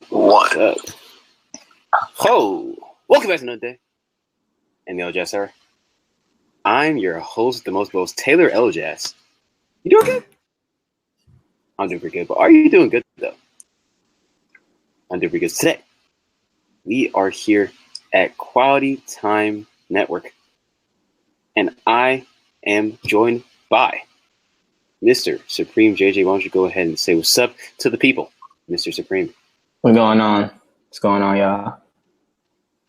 What's up? Ho! Welcome back to another day in the Elajas era. I'm your host, the most Boast, Taylor Elajas. You doing good? I'm doing pretty good, but are you doing good though? I'm doing pretty good. Today, we are here at Quality Time Network, and I am joined by Mr. Supreme JJ. Why don't you go ahead and say what's up to the people, Mr. Supreme? What's going on? What's going on, y'all?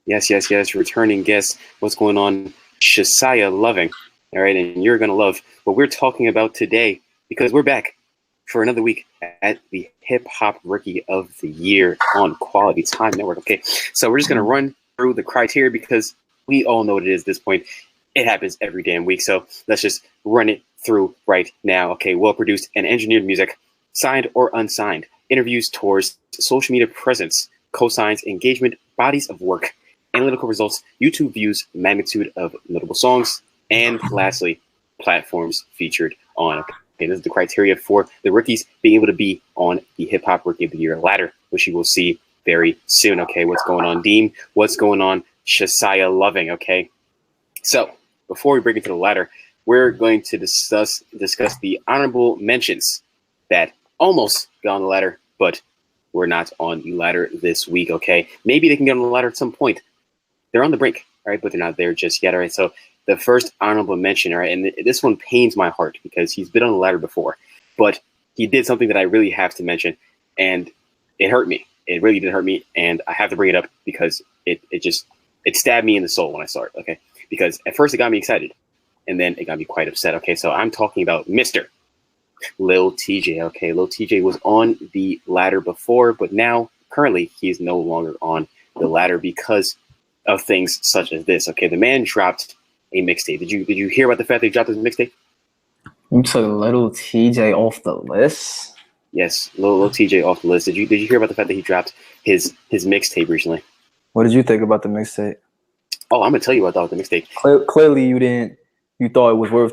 Yes. Returning guest. What's going on? Shasiah Loving. All right, and you're going to love what we're talking about today because we're back for another week at the Hip Hop Rookie of the Year on Quality Time Network. Okay, so we're just going to run through the criteria because we all know what it is at this point. It happens every damn week, so let's just run it through right now. Okay, well-produced and engineered music, signed or unsigned, interviews, tours, social media presence, cosigns, engagement, bodies of work, analytical results, YouTube views, magnitude of notable songs, and lastly, platforms featured on. Okay, this is the criteria for the rookies being able to be on the Hip Hop Rookie of the Year ladder, which you will see very soon. Okay, what's going on, Dean? What's going on, Shasiah Loving? Okay, so before we break into the ladder, we're going to discuss the honorable mentions that almost got on the ladder, but we're not on the ladder this week, okay? Maybe they can get on the ladder at some point. They're on the brink, all right, but they're not there just yet, all right? So the first honorable mention, all right, and this one pains my heart because he's been on the ladder before, but he did something that I really have to mention, and it hurt me. It really did hurt me, and I have to bring it up because it stabbed me in the soul when I saw it, okay? Because at first it got me excited, and then it got me quite upset, okay? So I'm talking about Mr. Lil TJ, okay? Lil TJ was on the ladder before, but now, currently, he is no longer on the ladder because of things such as this, okay? The man dropped a mixtape. Did you hear about the fact that he dropped his mixtape? You took Lil TJ off the list? Yes, Lil TJ off the list. Did you hear about the fact that he dropped his mixtape recently? What did you think about the mixtape? Oh, I'm gonna tell you what I thought of the mixtape. Clearly, you didn't. You thought it was worth.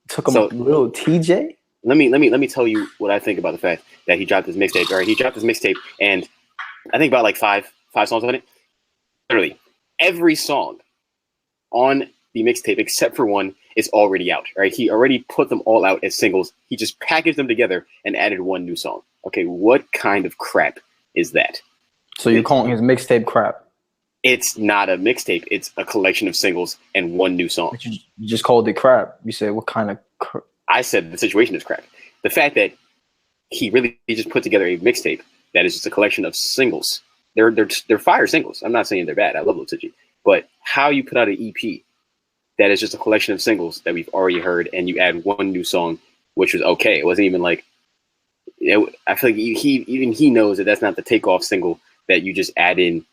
Took him Lil TJ. Let me tell you what I think about the fact that he dropped his mixtape. All right, he dropped his mixtape, and I think about like five songs on it. Literally, every song on the mixtape except for one is already out. All right, he already put them all out as singles. He just packaged them together and added one new song. Okay, what kind of crap is that? So you're calling his mixtape crap? It's not a mixtape. It's a collection of singles and one new song. But you just called it crap. You said what kind of crap? I said the situation is crap. The fact that he just put together a mixtape that is just a collection of singles. They're fire singles. I'm not saying they're bad. I love Lil TJ. But how you put out an EP that is just a collection of singles that we've already heard and you add one new song, which was okay. It wasn't even like I feel like he knows that that's not the takeoff single that you just add in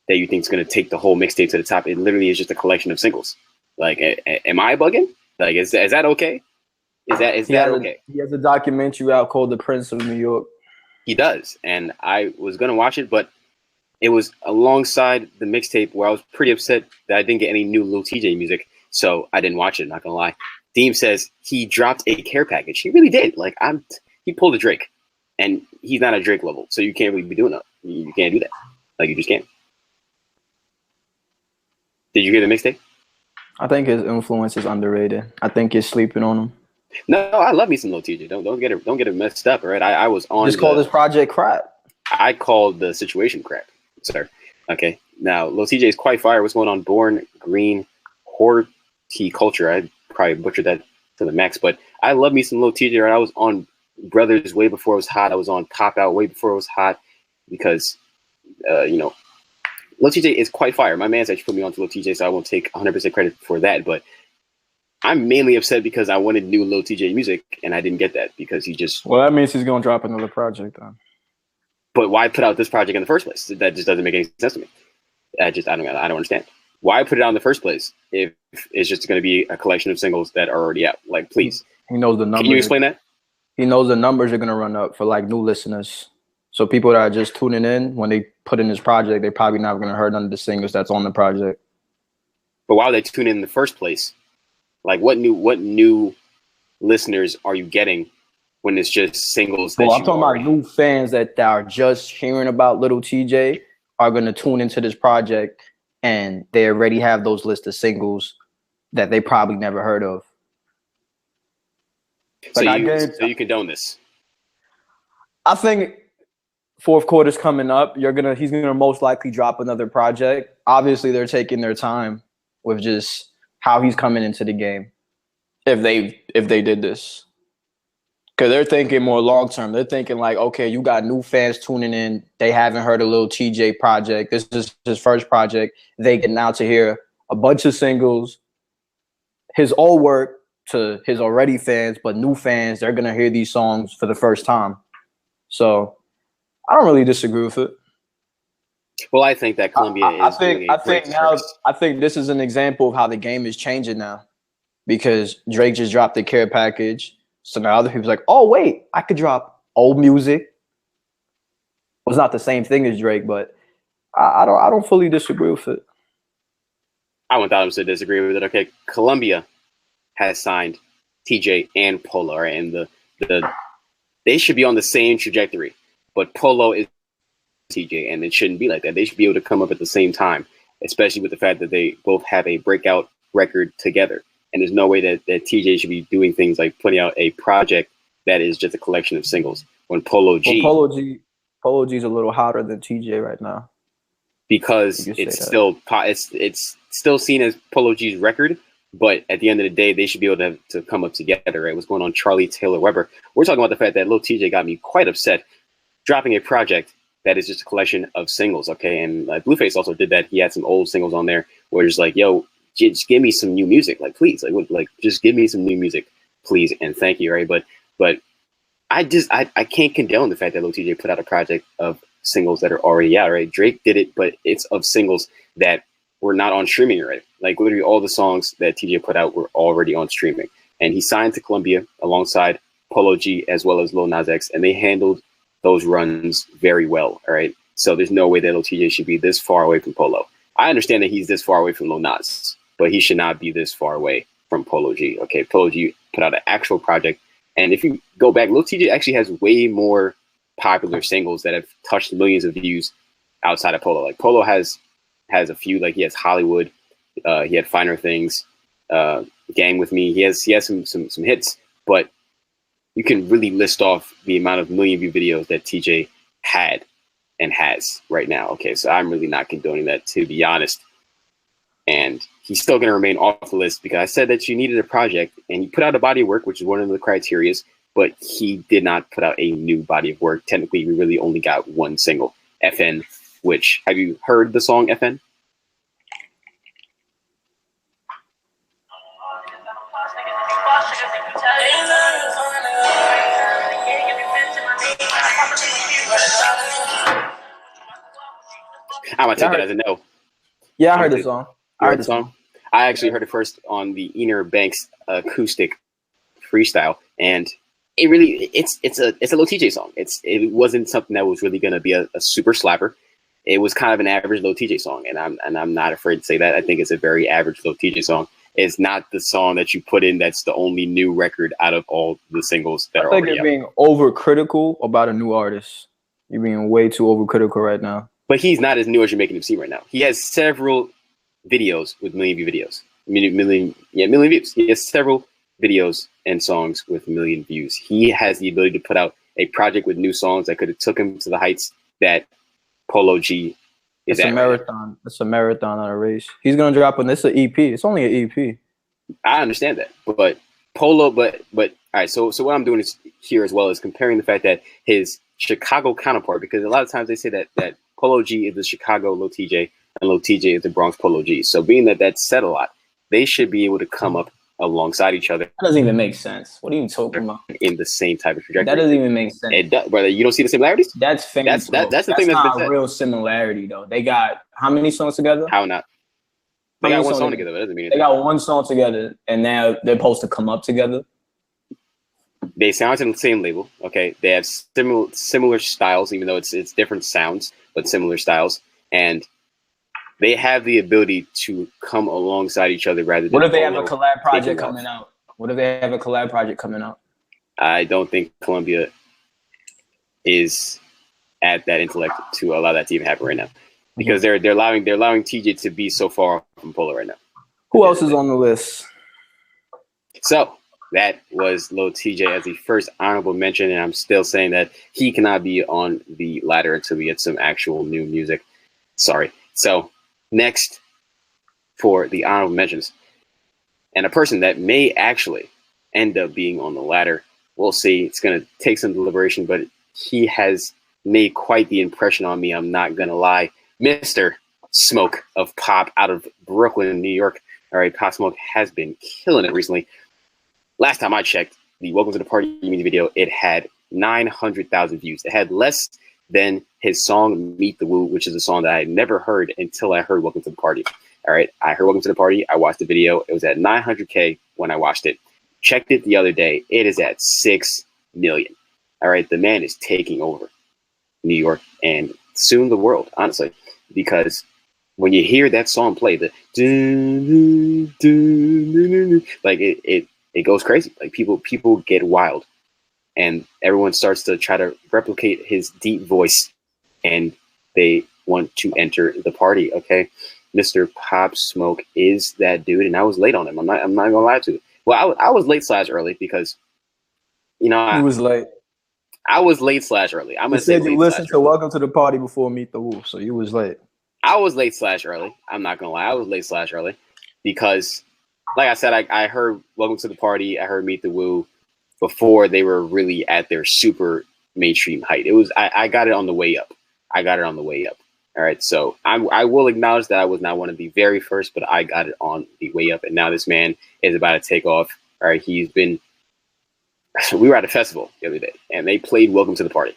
that you think is going to take the whole mixtape to the top. It literally is just a collection of singles. Like, am I bugging? Like, is that okay? Is that okay? He has a documentary out called The Prince of New York. He does, and I was gonna watch it, but it was alongside the mixtape where I was pretty upset that I didn't get any new Lil TJ music, so I didn't watch it. Not gonna lie. Deem says he dropped a care package. He really did. Like he pulled a Drake, and he's not a Drake level, so you can't really be doing that. You can't do that. Like you just can't. Did you hear the mixtape? I think his influence is underrated. I think you're sleeping on him. No, I love me some Lil TJ. Don't get it messed up, all right? I was on. Just call this project crap. I called the situation crap, sir. Okay. Now Lil TJ is quite fire. What's going on? Born Green Horticulture. I probably butchered that to the max, but I love me some Lil TJ. Right? I was on Brothers way before it was hot. I was on Pop Out way before it was hot because you know, Lil TJ is quite fire. My man's actually put me on to Lil TJ, so I won't take 100% credit for that. But I'm mainly upset because I wanted new Lil TJ music, and I didn't get that because he just. Well, that means he's gonna drop another project then. But why put out this project in the first place? That just doesn't make any sense to me. I don't understand. Why put it out in the first place if it's just going to be a collection of singles that are already out? Like, please. He knows the numbers. Can you explain that? He knows the numbers are going to run up for like new listeners. So people that are just tuning in, when they put in this project, they're probably not going to hear none of the singles that's on the project. But why would they tune in the first place? Like, what new listeners are you getting when it's just singles? Well, I'm talking about new fans that are just hearing about Lil TJ are going to tune into this project, and they already have those list of singles that they probably never heard of. So you condone this? I think fourth quarter's coming up. He's gonna most likely drop another project. Obviously, they're taking their time with just how he's coming into the game. If they did this, because they're thinking more long term. They're thinking like, okay, you got new fans tuning in. They haven't heard a Lil TJ project. This is his first project. They get now to hear a bunch of singles, his old work to his already fans, but new fans, they're gonna hear these songs for the first time. So I don't really disagree with it. Well, I think that Columbia I think this is an example of how the game is changing now, because Drake just dropped the Care package. So now other people's like, oh wait, I could drop old music. Well, it's not the same thing as Drake, but I don't fully disagree with it. I want them to disagree with it. Okay, Columbia has signed TJ and Polo, right? And they should be on the same trajectory, but Polo is TJ, and it shouldn't be like that. They should be able to come up at the same time, especially with the fact that they both have a breakout record together. And there's no way that TJ should be doing things like putting out a project that is just a collection of singles. When Polo G is a little hotter than TJ right now, because it's still seen as Polo G's record. But at the end of the day, they should be able to come up together. Right? What's going on, Charlie Taylor Weber? We're talking about the fact that Lil TJ got me quite upset dropping a project that is just a collection of singles. Okay, and Blueface also did that. He had some old singles on there where it's like, yo, just give me some new music, like please, like just give me some new music, please, and thank you, right? But I can't condone the fact that Lil TJ put out a project of singles that are already out, right? Drake did it, but it's of singles that were not on streaming already. Like literally all the songs that TJ put out were already on streaming, and he signed to Columbia alongside Polo G as well as Lil Nas X, and they handled those runs very well. All right, so there's no way that Lil TJ should be this far away from Polo. I understand that he's this far away from Lil Nas, but he should not be this far away from Polo G. Okay, Polo G put out an actual project, and if you go back, Lil TJ actually has way more popular singles that have touched millions of views outside of Polo. Like Polo has a few, like he has Hollywood, he had Finer Things, Gang With Me. He has some hits, but you can really list off the amount of million view videos that TJ had and has right now. Okay, so I'm really not condoning that, to be honest. And he's still going to remain off the list because I said that you needed a project, and he put out a body of work, which is one of the criterias, but he did not put out a new body of work. Technically, we really only got one single, FN, which, have you heard the song FN? I'm going to take that as a no. Yeah, I heard the song. I actually heard it first on the Inner Banks acoustic freestyle, and it's a Lil TJ song. It wasn't something that was really going to be a super slapper. It was kind of an average Lil TJ song, and I'm not afraid to say that. I think it's a very average Lil TJ song. It's not the song that you put in that's the only new record out of all the singles that are already out. I think you're being overcritical about a new artist. You're being way too overcritical right now. But he's not as new as you're making him seem right now. He has several videos with million view videos. Million views. He has several videos and songs with million views. He has the ability to put out a project with new songs that could have took him to the heights that Polo G is at. It's a marathon. Right, it's a marathon, not a race. He's gonna drop on this. An EP. It's only an EP. I understand that, but Polo. But all right. So what I'm doing is here as well is comparing the fact that his Chicago counterpart, because a lot of times they say that Polo G is the Chicago Lil TJ, and Lil TJ is the Bronx Polo G. So being that that's said a lot, they should be able to come up alongside each other. That doesn't even make sense. What are you talking about? In the same type of trajectory. That doesn't even make sense. It does, brother. You don't see the similarities? That's fame. That's the thing that's not been a said. real similarity though. They got how many songs together? How not? They got one song together. That doesn't mean anything. They got one song together, and now they're supposed to come up together. They sound on the same label. Okay, they have similar styles, even though it's different sounds, but similar styles, and they have the ability to come alongside each other rather than. What if they have a collab project coming out? What if they have a collab project coming out? I don't think Columbia is at that intellect to allow that to even happen right now, because they're allowing TJ to be so far from Polo right now. Who else is on the list? So that was Lil TJ as the first honorable mention, and I'm still saying that he cannot be on the ladder until we get some actual new music. Sorry. So next for the honorable mentions, and a person that may actually end up being on the ladder. We'll see. It's going to take some deliberation, but he has made quite the impression on me. I'm not going to lie. Mr. Smoke of Pop out of Brooklyn, New York. All right, Pop Smoke has been killing it recently. Last time I checked, the Welcome to the Party music video, it had 900,000 views. It had less than his song Meet the Woo, which is a song that I had never heard until I heard Welcome to the Party. All right, I heard Welcome to the Party. I watched the video. It was at 900K when I watched it. Checked it the other day. It is at 6 million. All right, the man is taking over New York and soon the world, honestly, because when you hear that song play, the like it goes crazy. Like people get wild, and everyone starts to try to replicate his deep voice, and they want to enter the party. Okay, Mr. Pop Smoke is that dude, and I was late on him. I'm not gonna lie to you. Well, I was late / early because, He was late. I was late / early. I'm gonna say you listened to Welcome to the Party before Meet the Woo, so you was late. I was late / early. I'm not gonna lie. I was late / early because, like I said, I heard Welcome to the Party. I heard Meet the Woo before they were really at their super mainstream height. It was I got it on the way up. All right, so I will acknowledge that I was not one of the very first, but I got it on the way up, and now this man is about to take off. All right, we were at a festival the other day, and they played Welcome to the Party.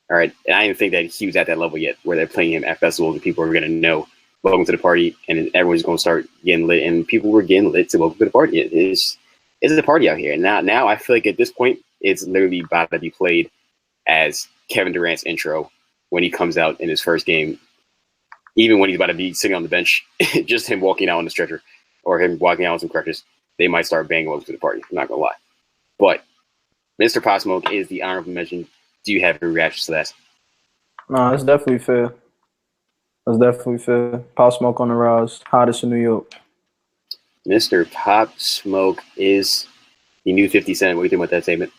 All right, and I didn't think that he was at that level yet, where they're playing him at festivals and people are going to know Welcome to the Party, and everyone's going to start getting lit, and people were getting lit to Welcome to the Party. It's a party out here, and now I feel like at this point, it's literally about to be played as Kevin Durant's intro when he comes out in his first game. Even when he's about to be sitting on the bench, just him walking out on the stretcher or him walking out on some crutches, they might start banging Welcome to the Party. I'm not going to lie. But Mr. Pop Smoke is the honorable mention. Do you have any reactions to that? No, that's definitely fair. Pop Smoke on the rise. Hottest in New York. Mr. Pop Smoke is the new 50 Cent. What do you think about that statement?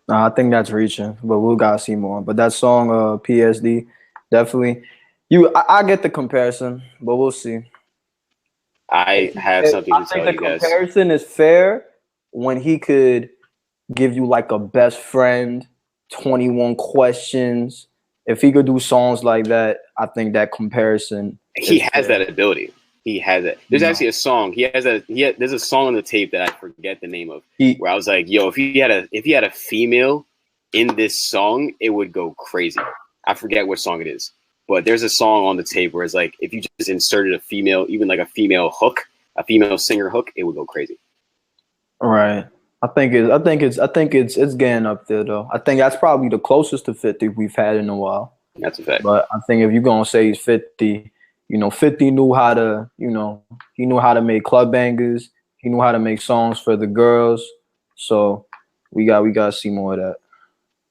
Nah, I think that's reaching, but we'll gotta see more. But that song, PSD, definitely. I get the comparison, but we'll see. I have something to tell you guys. The comparison is fair when he could give you like a best friend, 21 questions. If he could do songs like that, I think that comparison. He has that ability. He has it. There's actually a song. There's a song on the tape that I forget the name of. Where I was like, yo, if he had a female in this song, it would go crazy. I forget what song it is. But there's a song on the tape where it's like if you just inserted a female, even like a female hook, a female singer hook, it would go crazy. Right. I think it's getting up there though. I think that's probably the closest to 50 we've had in a while. That's a fact. But I think if you're gonna say he's 50, 50 knew how to, he knew how to make club bangers. He knew how to make songs for the girls. So we got to see more of that.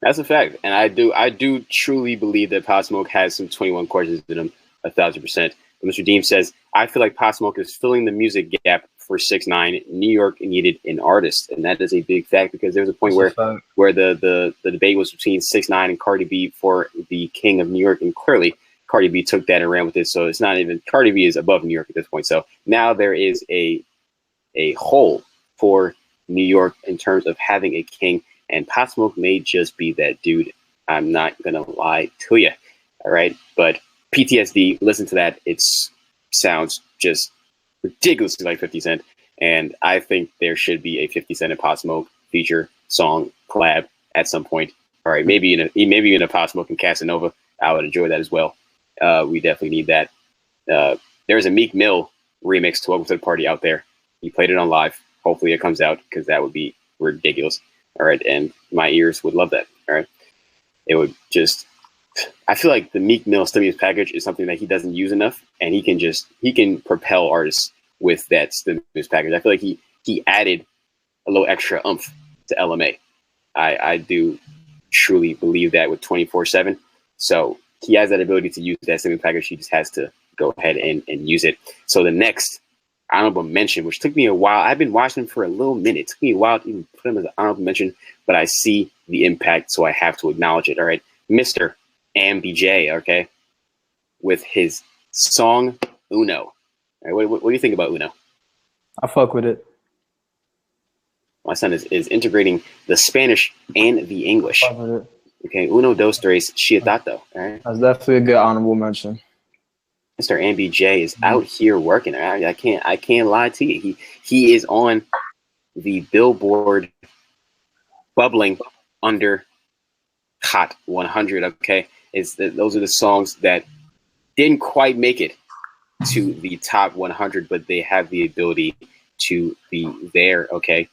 That's a fact, and I do truly believe that Pop Smoke has some 21 questions in him, 1,000%. But Mr. Deem says, I feel like Pop Smoke is filling the music gap for 6ix9ine. New York needed an artist, and that is a big fact because there was a point where the debate was between 6ix9ine and Cardi B for the King of New York, and clearly Cardi B took that and ran with it. So it's not even Cardi B is above New York at this point. So now there is a hole for New York in terms of having a king. And Pop Smoke may just be that dude. I'm not going to lie to you. All right, but PTSD. Listen to that. It sounds just ridiculously like 50 Cent, and I think there should be a 50 Cent and Pop Smoke feature song collab at some point. All right, maybe in a Pop Smoke and Casanova. I would enjoy that as well. We definitely need that. There's a Meek Mill remix to Welcome to the Party out there. He played it on live. Hopefully it comes out because that would be ridiculous. All right, and my ears would love that. All right, it would just. I feel like the Meek Mill stimulus package is something that he doesn't use enough, and he can propel artists with that stimulus package. I feel like he added a little extra oomph to LMA. I do truly believe that with 24/7. So he has that ability to use that stimulus package. He just has to go ahead and use it. So the next honorable mention, which took me a while, I've been watching him for a little minute. It took me a while to even put him as an honorable mention, but I see the impact, so I have to acknowledge it. All right, Mr. MBJ, okay, with his song Uno. All right, what do you think about Uno? I fuck with it. My son is integrating the Spanish and the English. Fuck with it. Okay, Uno, dos, tres, chiatato. All right, That's definitely a good honorable mention. Mr. MBJ is out here working. I can't lie to you. He is on the Billboard bubbling under Hot 100. Okay, those are the songs that didn't quite make it to the top 100, but they have the ability to be there. Okay,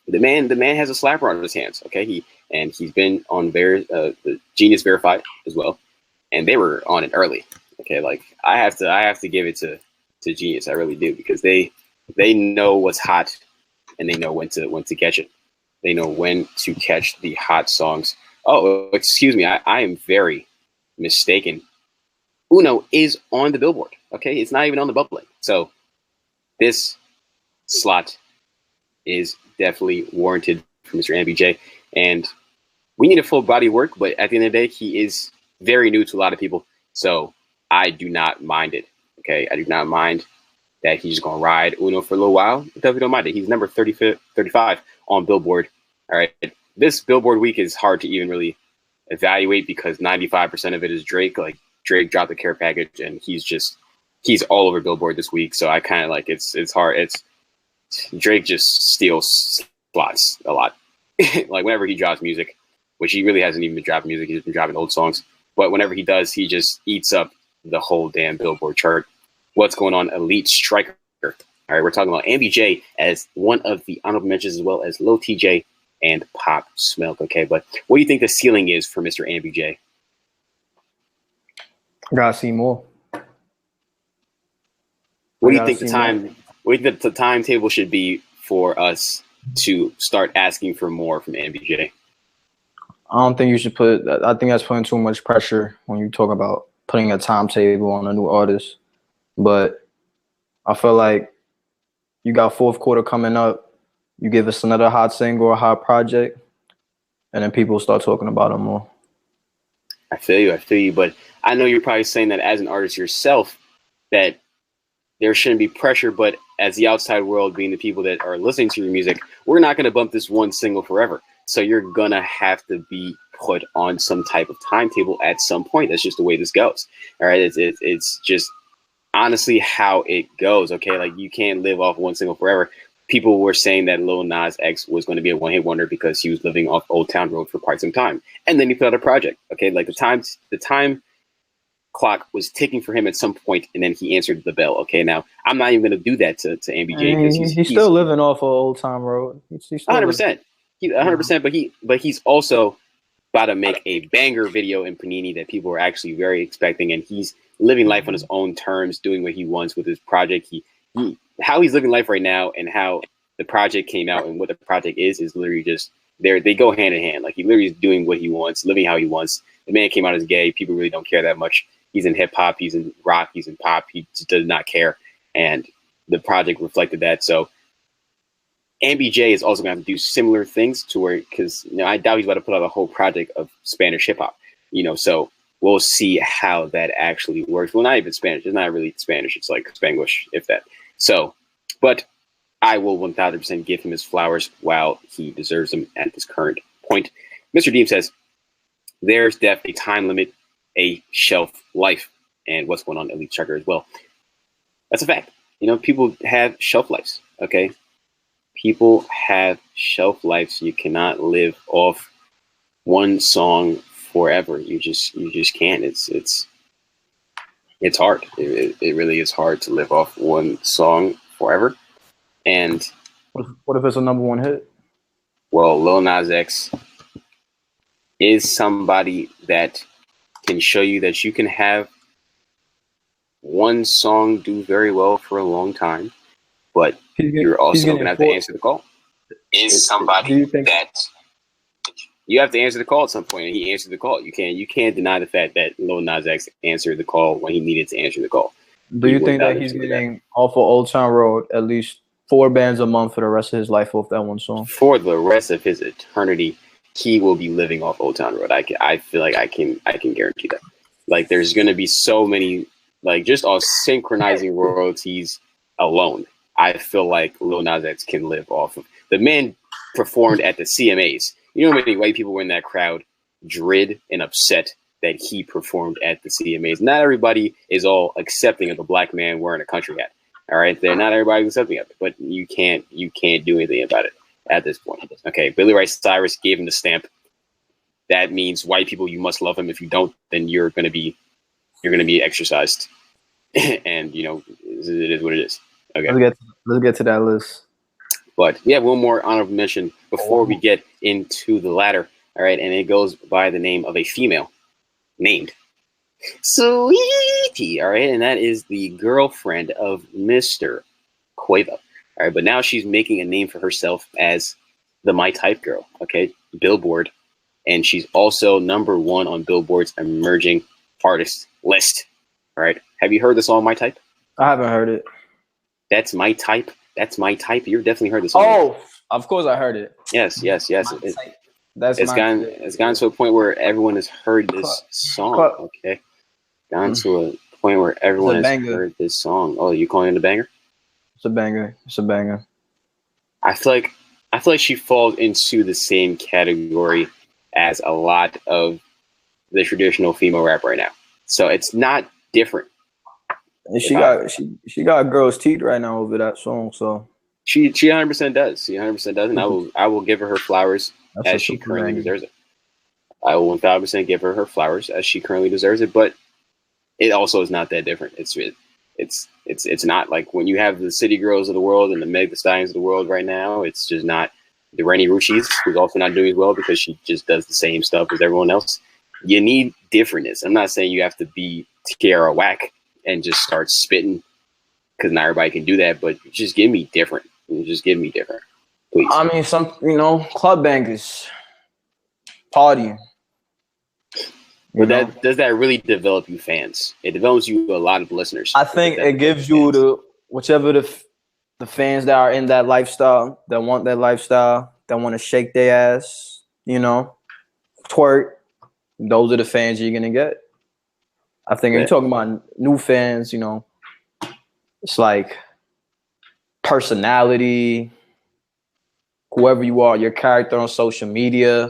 the man has a slapper on his hands. Okay, he's been on the Genius Verified as well, and they were on it early. Okay, like I have to give it to Genius. I really do, because they know what's hot, and they know when to catch it. They know when to catch the hot songs. Oh, excuse me, I am very mistaken. Uno is on the Billboard. Okay, it's not even on the bubbling. So this slot is definitely warranted for Mr. MBJ, and we need a full body work. But at the end of the day, he is very new to a lot of people, so I do not mind it. Okay, I do not mind that he's going to ride Uno for a little while. I definitely don't mind it. He's number 35 on Billboard. All right, this Billboard week is hard to even really evaluate because 95% of it is Drake. Like Drake dropped the care package, and he's all over Billboard this week. So I kind of like it's hard. It's Drake just steals slots a lot. Like whenever he drops music, which he really hasn't even been dropping music, he's been dropping old songs. But whenever he does, he just eats up the whole damn Billboard chart. What's going on, Elite Striker? All right, we're talking about MBJ as one of the honorable mentions, as well as Lil TJ and Pop Smoke. Okay, but what do you think the ceiling is for Mr. MBJ? Gotta see more. What do you think the timetable should be for us to start asking for more from MBJ? I don't think you should I think that's putting too much pressure when you talk about putting a timetable on a new artist. But I feel like you got fourth quarter coming up. You give us another hot single or hot project, and then people start talking about it more. I feel you. But I know you're probably saying that as an artist yourself, that there shouldn't be pressure. But as the outside world, being the people that are listening to your music, we're not going to bump this one single forever. So you're going to have to be put on some type of timetable at some point. That's just the way this goes. All right. It's just honestly how it goes. Okay. Like you can't live off one single forever. People were saying that Lil Nas X was going to be a one-hit wonder because he was living off Old Town Road for quite some time. And then he put out a project. Okay. Like the time clock was ticking for him at some point, and then he answered the bell. Okay. Now I'm not even going to do that to MBJ because he's still living off of Old Town Road. He's 100%. 100%, but he's also about to make a banger video in Panini that people are actually very expecting, and he's living life on his own terms, doing what he wants with his project. How he's living life right now and how the project came out and what the project is literally just there. They go hand in hand. Like he literally is doing what he wants, living how he wants. The man came out as gay. People really don't care that much. He's in hip hop, he's in rock, he's in pop. He just does not care, and the project reflected that. So MBJ is also going to have to do similar things to where, because I doubt he's about to put out a whole project of Spanish hip hop, so we'll see how that actually works. Well, not even Spanish. It's not really Spanish. It's like Spanglish, if that. So, but I will 1000% give him his flowers while he deserves them at this current point. Mr. Deem says, there's definitely time limit a shelf life, and what's going on Elite Checker as well. That's a fact. You know, people have shelf lives. Okay, people have shelf lives. You cannot live off one song forever. You just can't. It's hard. It really is hard to live off one song forever. And what if it's a #1 hit? Well, Lil Nas X is somebody that can show you that you can have one song do very well for a long time, but you're also going to have to answer the call. Is somebody that you have to answer the call at some point, and he answered the call. You can't deny the fact that Lil Nas X answered the call when he needed to answer the call. Do you think that he's getting off of Old Town Road at least 4 bands a month for the rest of his life off that one song? For the rest of his eternity, he will be living off Old Town Road. I feel like I can guarantee that. Like, there's going to be so many, like, just off synchronizing royalties alone, I feel like Lil Nas X can live off of. The man performed at the CMAs. You know how many white people were in that crowd, dread and upset that he performed at the CMAs. Not everybody is all accepting of a black man wearing a country hat. All right, they're not everybody's accepting of it, but you can't do anything about it at this point. Okay, Billy Ray Cyrus gave him the stamp. That means white people, you must love him. If you don't, then you're gonna be exercised. And you know, it is what it is. Okay, let's get to that list. But we have one more honorable mention before we get into the ladder. All right, and it goes by the name of a female named Sweetie. All right, and that is the girlfriend of Mr. Quavo. All right, but now she's making a name for herself as the My Type Girl. Okay, Billboard, and she's also #1 on Billboard's emerging artist list. All right, have you heard the song My Type? I haven't heard it. That's My Type. That's My Type. You've definitely heard the song. Oh, of course I heard it. Yes. It's gone to a point where everyone has heard this song. Okay, gone to a point where everyone has heard this song. Oh, you calling it a banger? It's a banger. It's a banger. I feel like she falls into the same category as a lot of the traditional female rap right now. So it's not different. And she got girls' teeth right now over that song. So she 100% does. She 100% does, and I will give her flowers as she currently deserves it. I will 1000% give her flowers as she currently deserves it. But it also is not that different. It's not like when you have the City Girls of the world and the Meg Thee Stallions of the world right now. It's just not the Rennie Ruchis, who's also not doing as well because she just does the same stuff as everyone else. You need differentness. I'm not saying you have to be Tierra Whack and just start spitting, because not everybody can do that, but just give me different. Just give me different, please. I mean, club bangers, partying. But does that really develop you fans? It develops you a lot of listeners. I think it gives you whichever the fans that are in that lifestyle, that want that lifestyle, that want to shake their ass, twerk. Those are the fans you're gonna get. I think you're talking about new fans, it's like personality, whoever you are, your character on social media.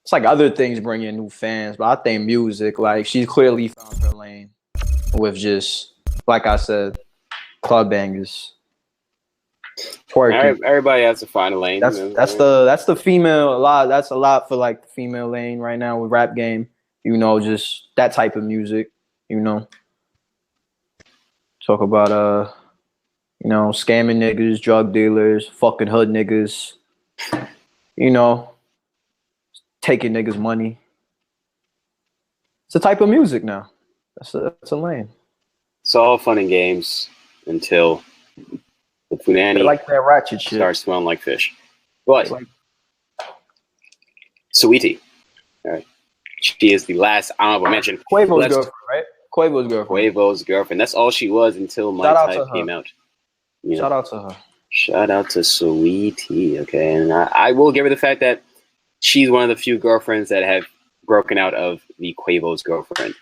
It's like other things bring in new fans, but I think music, like, she's clearly found her lane with just, like I said, club bangers. Twerking. Everybody has to find a lane. That's the female a lot. That's a lot for like the female lane right now with rap game. Just that type of music. Talk about scamming niggas, drug dealers, fucking hood niggas. Taking niggas' money. It's a type of music now. That's a lane. It's all fun and games until the punani like that ratchet shit starts smelling like fish. But Sweetie, all right, she is the last honorable mention. Quavo's girlfriend, right? Quavo's girlfriend. That's all she was until My Type came out. Shout out to her. Shout out to Sweetie. Okay, and I will give her the fact that she's one of the few girlfriends that have broken out of the Quavo's girlfriend.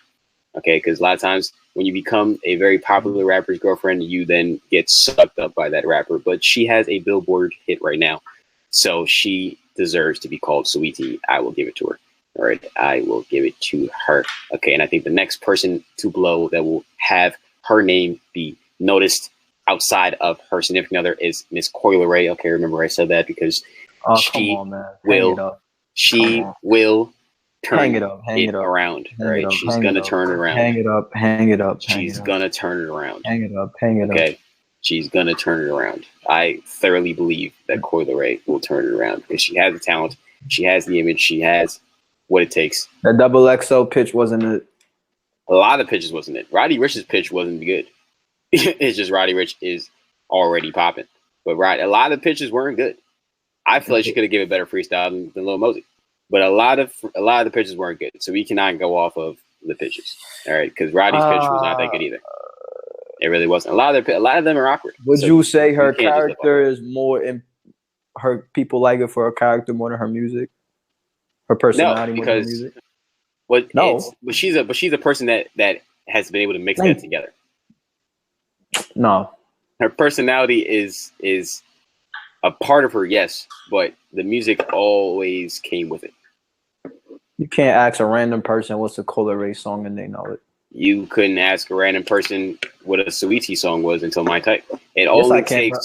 Okay, because a lot of times when you become a very popular rapper's girlfriend, you then get sucked up by that rapper. But she has a Billboard hit right now, so she deserves to be called Sweetie. I will give it to her. All right, I will give it to her. Okay, and I think the next person to blow that will have her name be noticed outside of her significant other is Miss Coyle Ray. Okay, remember I said that because Come on, man. she will turn hang it up. around. All right, she's hang gonna it up, turn it around. Hang it up. She's gonna turn it around. Hang it up. Okay, she's gonna turn it around. I thoroughly believe that Coyle Ray will turn it around because she has the talent, she has the image, she has what it takes. That double XL pitch wasn't it. A lot of pitches wasn't it. Roddy Ricch's pitch wasn't good. It's just Roddy Ricch is already popping. But a lot of pitches weren't good. I feel like she could have given a better freestyle than Lil Mosey. But a lot of the pitches weren't good. So we cannot go off of the pitches. All right, because Roddy's pitch was not that good either. It really wasn't. A lot of them are awkward. Would you say her character is more in her people like it for her character more than her music? Her personality more than her music? But she's a person that has been able to mix that together. No. Her personality is a part of her, yes, but the music always came with it. You can't ask a random person what's a Coyle Ray song and they know it. You couldn't ask a random person what a Saweetie song was until My Type. It only takes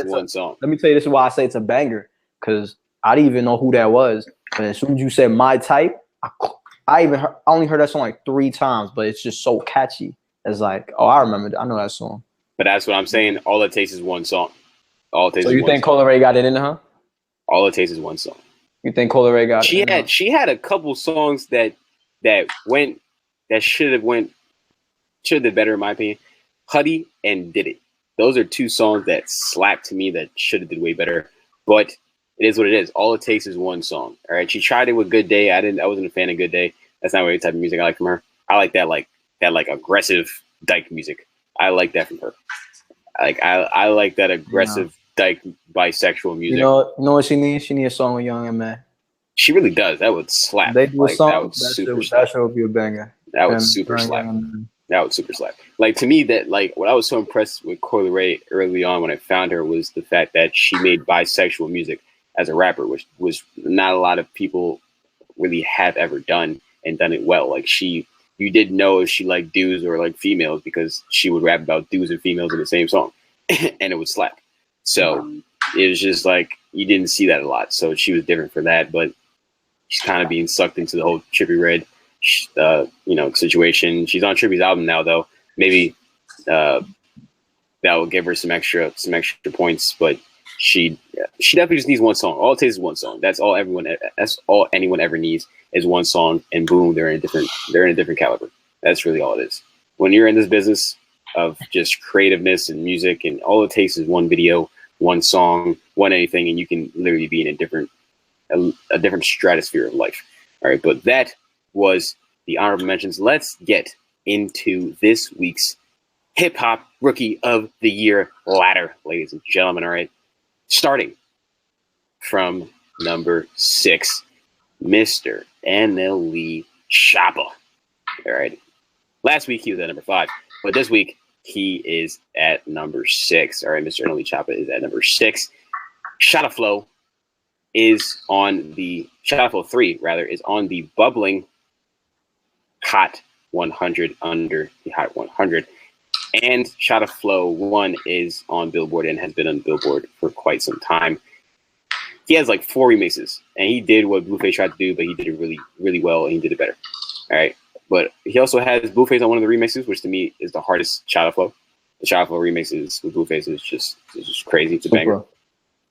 one song. Let me tell you, this is why I say it's a banger, because I didn't even know who that was. But as soon as you said My Type, I only heard that song like 3 times, but it's just so catchy. It's like, oh, I remember. I know that song. But that's what I'm saying. All it takes is one song. So you think Coyle Ray got it in her? All it takes is one song. You think Coyle Ray got it? She had a couple songs that should have did better in my opinion. Huddy and Did It. Those are 2 songs that slapped to me that should have did way better. But it is what it is. All it takes is one song. All right. She tried it with Good Day. I wasn't a fan of Good Day. That's not really the type of music I like from her. I like that aggressive dyke music. I like that from her. I like that aggressive dyke bisexual music. You know what she needs? She needs a song with Young M.A. She really does. That would slap. They do a song. That would be a banger. That would super slap. That would super slap. Like, to me, that what I was so impressed with Coyle Ray early on when I found her was the fact that she made bisexual music as a rapper, which was not a lot of people really have ever done and done it well. Like, you didn't know if she liked dudes or like females because she would rap about dudes and females in the same song and it would slap. So it was just like, you didn't see that a lot. So she was different for that, but she's kind of being sucked into the whole Trippie Redd, situation. She's on Trippie's album now, though. Maybe that will give her some extra points, but she definitely just needs one song. All it takes is one song. That's all anyone ever needs is one song, and boom, they're in a different caliber. That's really all it is. When you're in this business of just creativeness and music, and all it takes is one video, one song, one anything, and you can literally be in a different stratosphere of life. All right, but that was the honorable mentions. Let's get into this week's Hip Hop Rookie of the Year ladder, ladies and gentlemen. All right, starting from number 6, Mr. NLE Choppa. All right, last week he was at number 5, but this week he is at number 6. All right, Mr. NLE Choppa is at number 6. Shotta Flow is on the Shotta Flow 3 is on the bubbling Hot 100, under the Hot 100. And Shotta Flow 1 is on Billboard and has been on Billboard for quite some time. He has like 4 remixes, and he did what Blueface tried to do, but he did it really, really well, and he did it better. All right. But he also has Blueface on one of the remixes, which to me is the hardest Shotta Flow. The Shotta Flow remixes with Blueface is just crazy. It's a banger.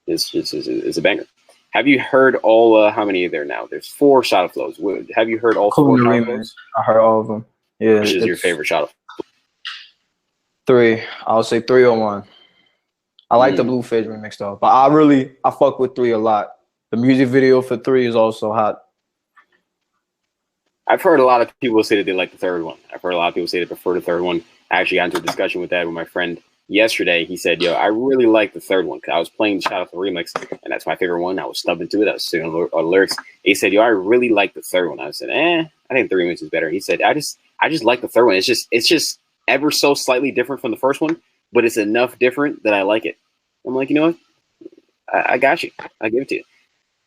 It's a banger. Have you heard all, how many are there now? There's 4 Shotta Flows. Have you heard all 4 Shotta Flows? I heard all of them. Yeah. Which is your favorite Shotta Flow? 3. I would say 3 or 1. I like the Blueface remix though, but I fuck with 3 a lot. The music video for 3 is also hot. I've heard a lot of people say that they like the 3rd one. I've heard a lot of people say they prefer the 3rd one. I actually got into a discussion with that with my friend yesterday. He said, I really like the 3rd one, because I was playing the Shotta Flow remix, and that's my favorite one. I was stubbed into it. I was sitting on the lyrics. He said, I really like the 3rd one. I said, I think the remix is better. He said, I just like the 3rd one. It's just ever so slightly different from the first one, but it's enough different that I like it. I'm like, you know what? I got you. I give it to you.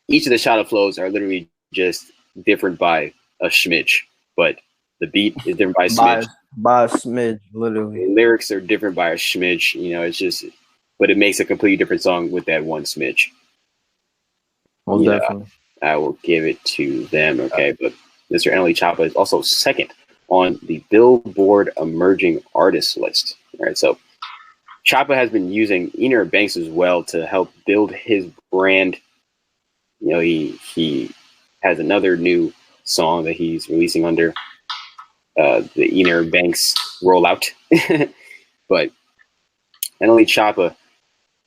Each of the Shotta Flows are literally just different by a smidge, but the beat is different by a by smidge. by a smidge, literally. The lyrics are different by a smidge. You know, it's just, but it makes a completely different song with that one smidge. Most definitely. I will give it to them. Okay, but Mr. NLE Choppa is also second on the Billboard Emerging Artists list. All right, so Choppa has been using Inner Banks as well to help build his brand. You know, he has another new song that he's releasing under the Inner Banks rollout. But NLE Choppa,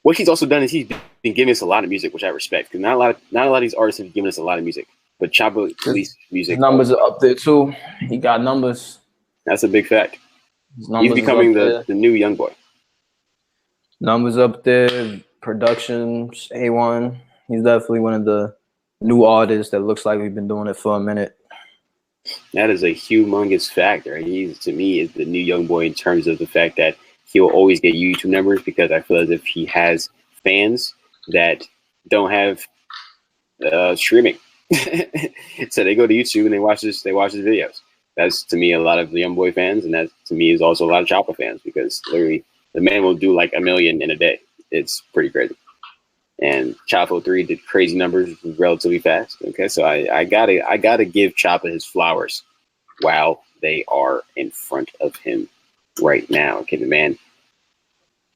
what he's also done is he's been giving us a lot of music, which I respect. Because not a lot of these artists have given us a lot of music. But Choppa released music. His numbers are up there too. He got numbers. That's a big fact. He's becoming the new young boy. Numbers up there, productions, A1. He's definitely one of the new artists that looks like we've been doing it for a minute. That is a humongous factor. He, to me, is the new young boy in terms of the fact that he'll always get YouTube numbers, because I feel as if he has fans that don't have streaming. So they go to YouTube and they watch his videos. That's, to me, a lot of the young boy fans, and that, to me, is also a lot of Choppa fans, because literally the man will do like 1 million in a day. It's pretty crazy. And Choppa 3 did crazy numbers relatively fast. Okay, so I gotta give Choppa his flowers while they are in front of him right now. Okay, the man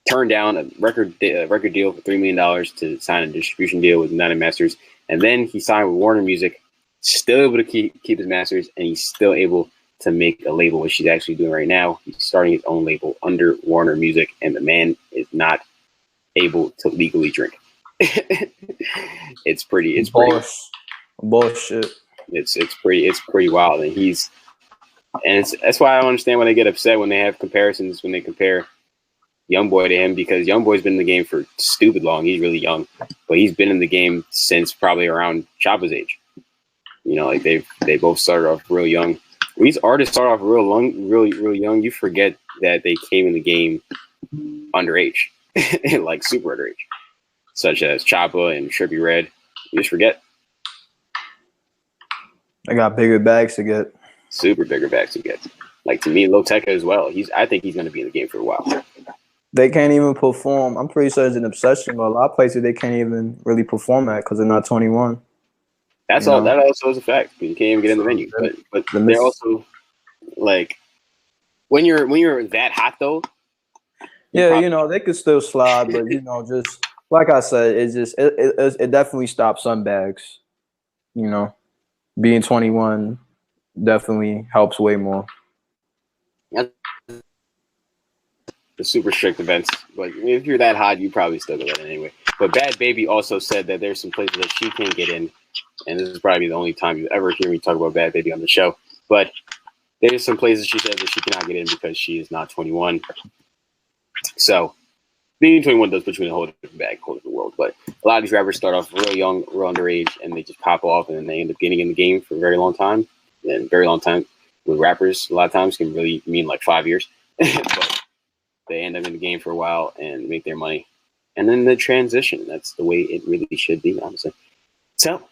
turned down a record deal for $3 million to sign a distribution deal with United Masters, and then he signed with Warner Music. Still able to keep his masters, and he's still able to make a label, which he's actually doing right now. He's starting his own label under Warner Music, and the man is not able to legally drink. It's pretty bullshit. It's pretty wild, and that's why I don't understand why they get upset when they have comparisons, when they compare Youngboy to him, because Youngboy's been in the game for stupid long. He's really young, but he's been in the game since probably around Choppa's age. You know, like they both started off real young. When these artists start off real young, you forget that they came in the game underage, like super underage, such as Choppa and Trippie Redd. You just forget. I got bigger bags to get. Super bigger bags to get. Like, to me, Lil Tecca as well. I think he's going to be in the game for a while. They can't even perform. I'm pretty sure it's an obsession, but a lot of places they can't even really perform at because they're not 21. That's all. That also is a fact. You can't even get in the venue. But they're also like, when you're that hot though. Yeah, they could still slide, but just like I said, it definitely stops some bags. Being 21 definitely helps way more. The super strict events, but if you're that hot, you probably still get in anyway. But Bad Baby also said that there's some places that she can't get in, and this is probably the only time you ever hear me talk about Bad Baby on the show. But there's some places she said that she cannot get in because she is not 21. So being 21 does put you in a whole different bag, whole different world. But a lot of these rappers start off real young, real underage, and they just pop off, and then they end up getting in the game for a very long time. And very long time with rappers, a lot of times can really mean like 5 years. But they end up in the game for a while and make their money. And then the transition. That's the way it really should be, honestly. So,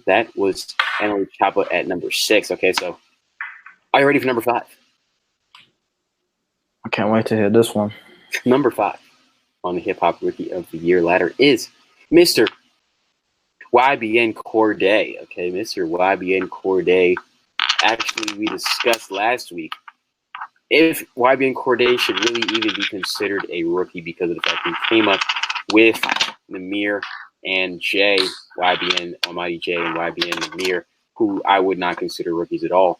that was NLE Choppa at number 6. Okay, so are you ready for number 5? I can't wait to hear this one. Number 5 on the Hip Hop Rookie of the Year ladder is Mr. YBN Cordae. Okay, Mr. YBN Cordae. Actually, we discussed last week if YBN Cordae should really even be considered a rookie because of the fact he came up with Namir and Jay, YBN Almighty Jay and YBN Namir, who I would not consider rookies at all.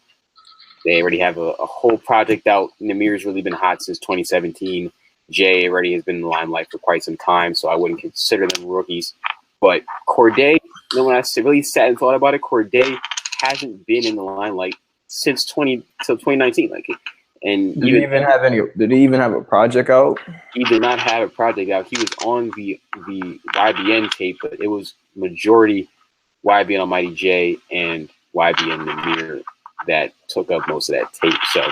They already have a whole project out. Namir's really been hot since 2017. Jay already has been in the limelight for quite some time, so I wouldn't consider them rookies. But Cordae, when I really sat and thought about it, Cordae hasn't been in the limelight since 2019. And did he even have a project out? He did not have a project out. He was on the YBN tape, but it was majority YBN Almighty J and YBN Namir that took up most of that tape. So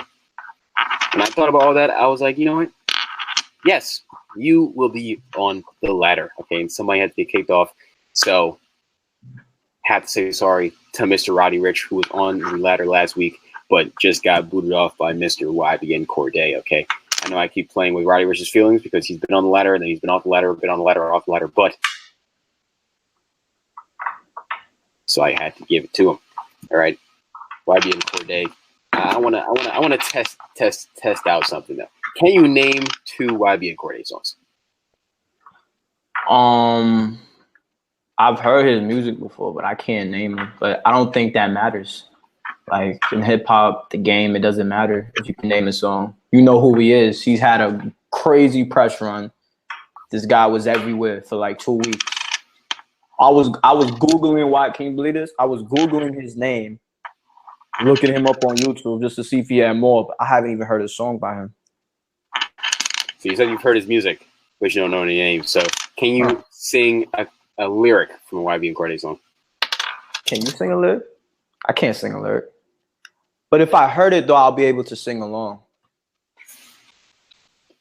when I thought about all that, I was like, you know what? Yes, you will be on the ladder. Okay, and somebody had to get kicked off. So have to say sorry to Mr. Roddy Ricch, who was on the ladder last week, but just got booted off by Mr. YBN Corday, okay? I know I keep playing with Roddy Ricch's feelings because he's been on the ladder and then he's been off the ladder, been on the ladder, off the ladder, but so I had to give it to him. All right, YBN Corday. I want to test out something though. Can you name 2 YBN Corday songs? I've heard his music before, but I can't name him. But I don't think that matters. Like in hip hop, the game, it doesn't matter if you can name a song. You know who he is. He's had a crazy press run. This guy was everywhere for like 2 weeks. I was Googling why, can you believe this? I was Googling his name, looking him up on YouTube just to see if he had more, but I haven't even heard a song by him. So you said you've heard his music, but you don't know any names. So can you sing a lyric from a YBN Corday song? Can you sing a lyric? I can't sing a lyric. But if I heard it, though, I'll be able to sing along.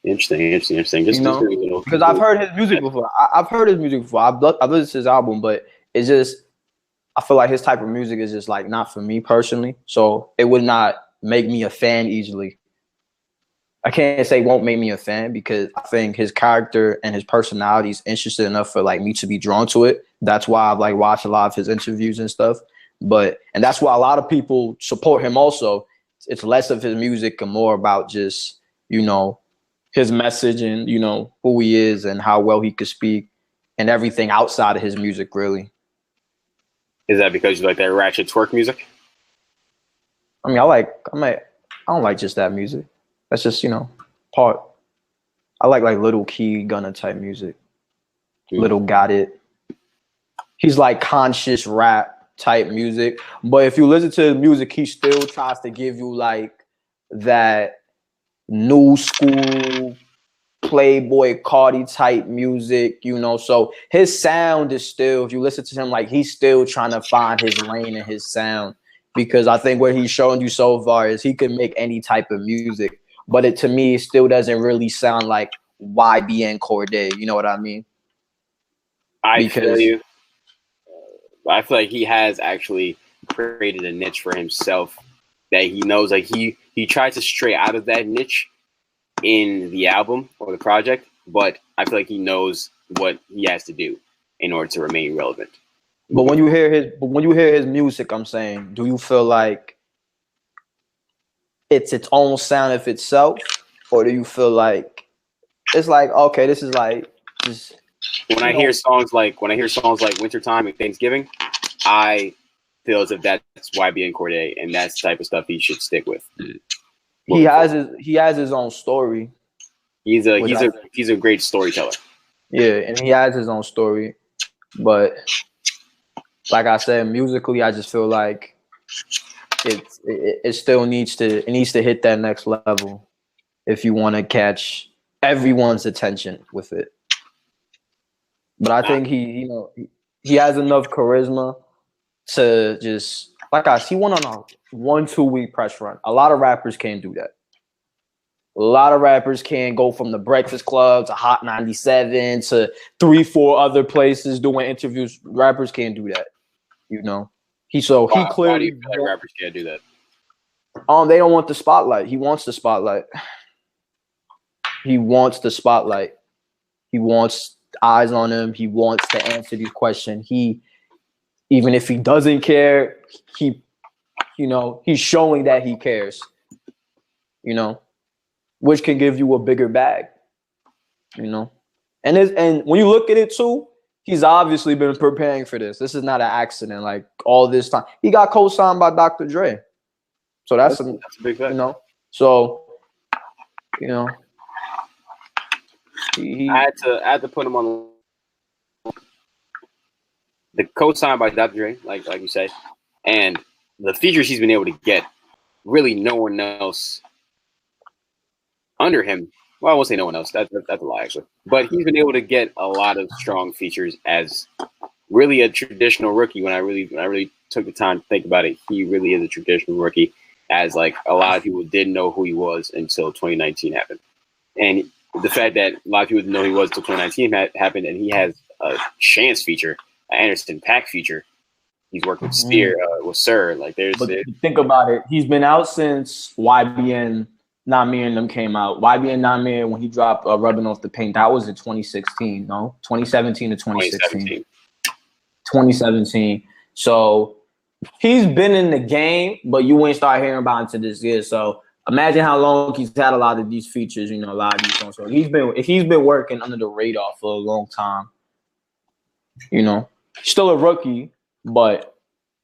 Interesting. Just, because I've heard his music before. I've heard his music before. I've listened to his album, but it's just, I feel like his type of music is just like not for me personally. So it would not make me a fan easily. I can't say won't make me a fan because I think his character and his personality is interesting enough for like me to be drawn to it. That's why I've like watched a lot of his interviews and stuff. And that's why a lot of people support him also. It's less of his music and more about just, his message and, who he is and how well he could speak and everything outside of his music, really. Is that because you like that ratchet twerk music? I mean, I don't like just that music. That's just, part. I like Little Key Gunna type music. Little Got It. He's like conscious rap type music. But if you listen to his music, he still tries to give you like that new school Playboy Cardi type music, so his sound is still, if you listen to him, like he's still trying to find his lane and his sound, because I think what he's showing you so far is he can make any type of music, but to me it still doesn't really sound like YBN Corday, you know what I mean? I feel you. I feel like he has actually created a niche for himself that he knows, like he tried to stray out of that niche in the album or the project, but I feel like he knows what he has to do in order to remain relevant. But when you hear his music, I'm saying, do you feel like it's its own sound of itself, or do you feel like it's like, okay, this is like just when I hear songs like Wintertime and Thanksgiving, I feel as if that's YBN Corday, and that's the type of stuff he should stick with. He has his own story. He's a great storyteller. Yeah, and he has his own story. But like I said, musically, I just feel like it still needs to hit that next level if you want to catch everyone's attention with it. But I think he has enough charisma to just, like he went on a 1-2 week press run. A lot of rappers can't do that. A lot of rappers can go from the Breakfast Club to Hot 97 to 3-4 other places doing interviews. Rappers can't do that. He clearly. Why do you feel like rappers can't do that? They don't want the spotlight. He wants the spotlight. He wants the spotlight. He wants eyes on him. He wants to answer these questions. Even if he doesn't care, he's showing that he cares, which can give you a bigger bag, and when you look at it too, he's obviously been preparing for this. This is not an accident. Like all this time, he got co-signed by Dr. Dre, so that's a big fact. So I had to put him on the co-signed by Dr. Dre, like you said, and the features he's been able to get, really no one else under him. Well, I won't say no one else. That's a lie, actually. But he's been able to get a lot of strong features as really a traditional rookie. When I really took the time to think about it, he really is a traditional rookie, as like a lot of people didn't know who he was until 2019 happened. And the fact that a lot of people didn't know who he was until 2019 happened, and he has a Chance feature, an Anderson .Paak feature, He's worked with Spear, with Sir. Like But think about it. He's been out since YBN Not Me and Them came out. YBN Not Me when he dropped Rubbing Off the Paint. That was in 2016, no? 2017 to 2016. 2017. So he's been in the game, but you ain't start hearing about him to this year. So imagine how long he's had a lot of these features, you know, a lot of these songs. So he's been working under the radar for a long time. You know, still a rookie, but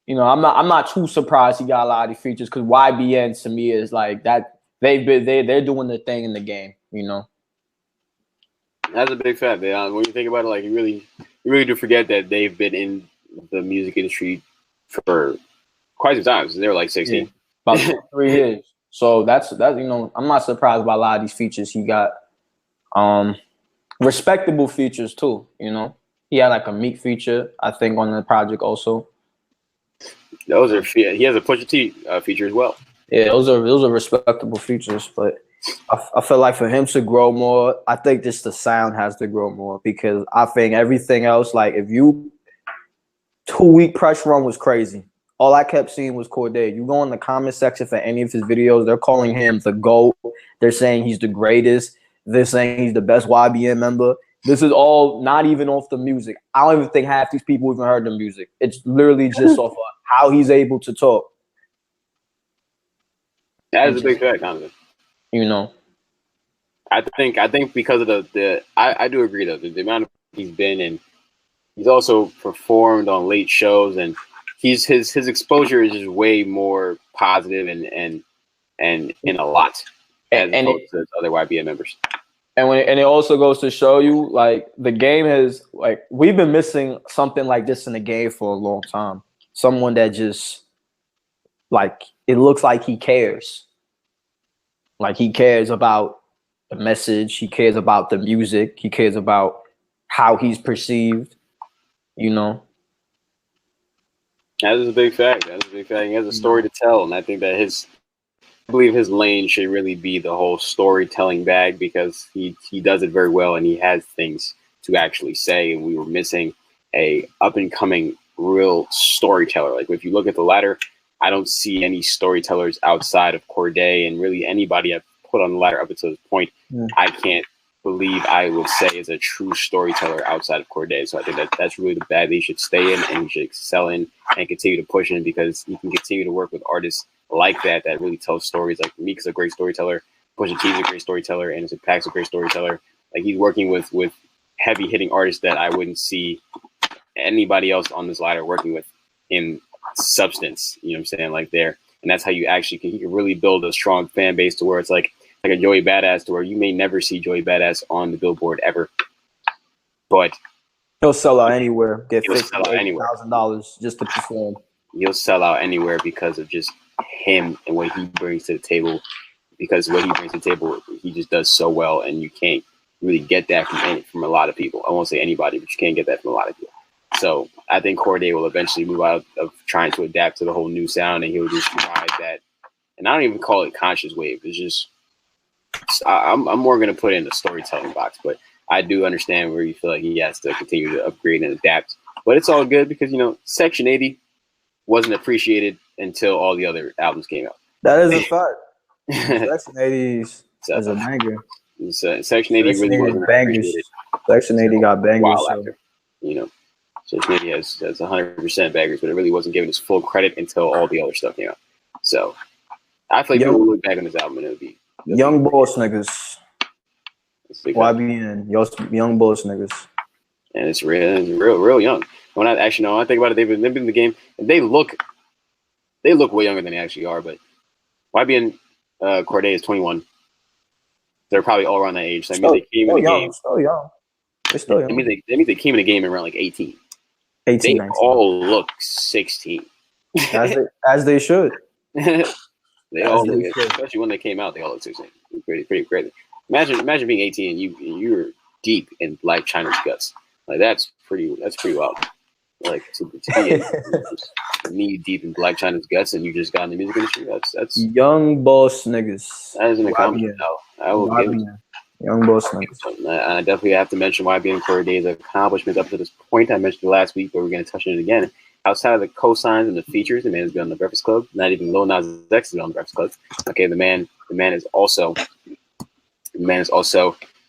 you know, I'm not too surprised he got a lot of these features because YBN to me is like that. They're doing the thing in the game. You know, that's a big fact. When you think about it, like you really do forget that they've been in the music industry for quite some time. They're like 16, about 3 years. So that's you know, I'm not surprised by a lot of these features he got. Respectable features too. You know, he had like a Meek feature, I think, on the project also. Those are he has a Pusha T feature as well. Yeah, those are respectable features, but I feel like for him to grow more, I think just the sound has to grow more because I think everything else, like if you 2-week press run was crazy. All I kept seeing was Cordae. You go in the comment section for any of his videos, they're calling him the GOAT. They're saying he's the greatest. They're saying he's the best YBN member. This is all not even off the music. I don't even think half these people even heard the music. It's literally just off of how he's able to talk. That is a big fact, honestly. You know, I think because of I do agree though the amount of he's been and he's also performed on late shows and his exposure is just way more positive and in a lot as opposed to other YBN members. And it also goes to show you like the game has like we've been missing something like this in the game for a long time. Someone that just like it looks like he cares. Like he cares about the message, he cares about the music, he cares about how he's perceived, you know. That is a big fact. He has a story to tell, and I think that I believe his lane should really be the whole storytelling bag because he does it very well and he has things to actually say. And we were missing a up and coming real storyteller. Like if you look at the ladder, I don't see any storytellers outside of Cordae and really anybody I've put on the ladder up until this point. I can't believe I would say is a true storyteller outside of Cordae. So I think that's really the bag that he should stay in and he should excel in and continue to push in because you can continue to work with artists like that really tell stories. Like Meek's a great storyteller, Pusha T's a great storyteller, and Pac's a great storyteller. Like he's working with heavy hitting artists that I wouldn't see anybody else on this ladder working with in substance. You know what I'm saying? Like there, and that's how you actually he can really build a strong fan base to where it's like a Joey Badass to where you may never see Joey Badass on the Billboard ever, but he'll sell out anywhere. Get $50,000 just to perform. He'll sell out anywhere because of just him and what he brings to the table. Because what he brings to the table, he just does so well, and you can't really get that from a lot of people. I won't say anybody, but you can't get that from a lot of people. So I think Cordae will eventually move out of trying to adapt to the whole new sound, and he'll just ride that. And I don't even call it conscious wave. It's just I'm more going to put it in the storytelling box, but I do understand where you feel like he has to continue to upgrade and adapt. But it's all good because, you know, Section 80 wasn't appreciated until all the other albums came out. That is a fact. Section 80 is a banger. Section 80 really wasn't appreciated. Section 80 got bangers. After, you know, Section 80 has 100% bangers, but it really wasn't given its full credit until all the other stuff came out. So I feel like people will look back on this album and it'll be Young Boss niggas. YBN, young Boss niggas. And it's real young. When I think about it, they've been in the game and they look way younger than they actually are, but YBN Cordae is 21. They're probably all around that age. So that means they came in the game. Still young. They're still young. That means they came in the game around like 18. 18, they 19. all look 16. As they should. They all look, especially when they came out, they all look 16. Pretty crazy. Imagine being 18 and you're deep in Black China's guts. Like that's pretty wild. Like to be knee deep in Black China's guts and you just got in the music industry. That's young boss niggas. That is an accomplishment. I will give it. Young boss niggas. I definitely have to mention YBN Cordae's accomplishments up to this point. I mentioned it last week, but we're going to touch on it again. outside of the cosigns and the features, the man has been on the Breakfast Club. Not even Lil Nas X has been on the Breakfast Club. Okay, the man is also done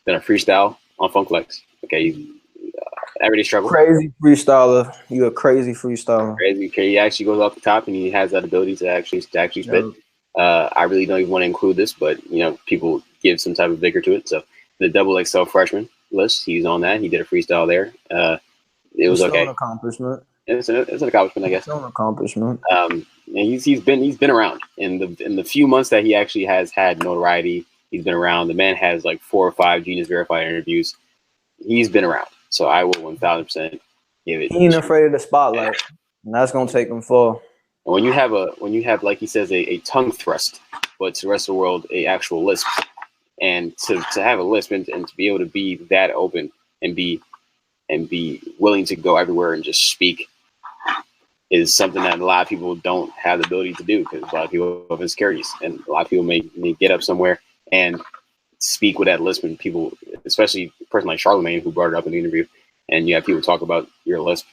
a freestyle on Funk Flex. Okay, Everyday Struggle. Crazy freestyler. You a crazy freestyler. Crazy. He actually goes off the top, and he has that ability to actually spit. Yeah. I really don't even want to include this, but people give some type of vigor to it. So the Double XL freshman list, he's on that. He did a freestyle there. It was okay. An accomplishment. It's an accomplishment, I guess. Still an accomplishment. And he's been around in the few months that he actually has had notoriety. He's been around. The man has like 4 or 5 Genius Verified interviews. He's been around. So I will 1,000% give it. He ain't afraid of the spotlight, and that's gonna take him far. When you have like he says a tongue thrust, but to the rest of the world a actual lisp, and to have a lisp and to be able to be that open and be willing to go everywhere and just speak is something that a lot of people don't have the ability to do, because a lot of people have insecurities, and a lot of people may get up somewhere and speak with that lisp, and people, especially a person like Charlemagne who brought it up in the interview, and you have people talk about your lisp,